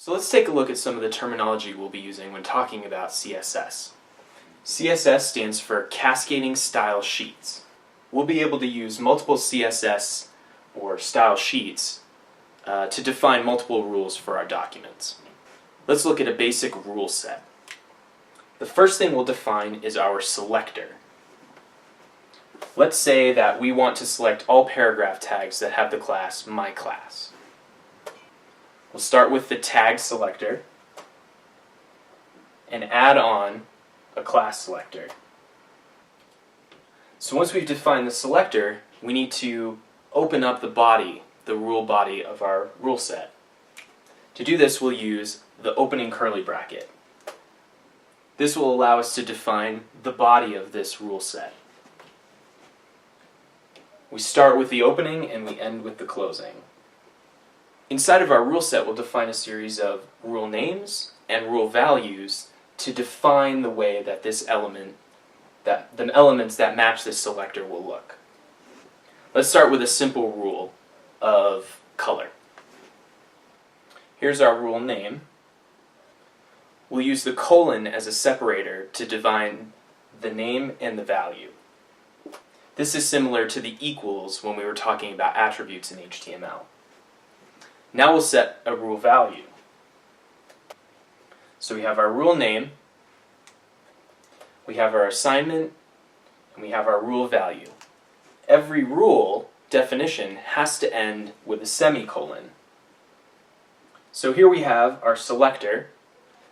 So let's take a look at some of the terminology we'll be using when talking about CSS. CSS stands for Cascading Style Sheets. We'll be able to use multiple CSS or style sheets to define multiple rules for our documents. Let's look at a basic rule set. The first thing we'll define is our selector. Let's say that we want to select all paragraph tags that have the class myClass. We'll start with the tag selector and add on a class selector. So once we've defined the selector, we need to open up the body, the rule body of our rule set. To do this, we'll use the opening curly bracket. This will allow us to define the body of this rule set. We start with the opening and we end with the closing. Inside of our rule set, we'll define a series of rule names and rule values to define the way that the elements that match this selector will look. Let's start with a simple rule of color. Here's our rule name. We'll use the colon as a separator to define the name and the value. This is similar to the equals when we were talking about attributes in HTML. Now we'll set a rule value. So we have our rule name, we have our assignment, and we have our rule value. Every rule definition has to end with a semicolon. So here we have our selector.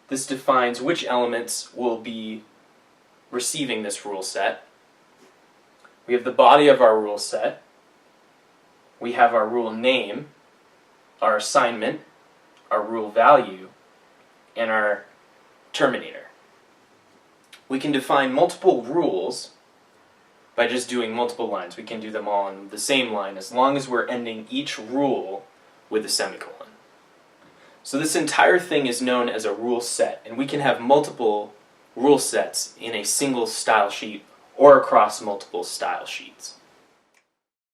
This defines which elements will be receiving this rule set. We have the body of our rule set. We have our rule name, our assignment, our rule value, and our terminator. We can define multiple rules by just doing multiple lines. We can do them all on the same line as long as we're ending each rule with a semicolon. So this entire thing is known as a rule set, and we can have multiple rule sets in a single style sheet or across multiple style sheets.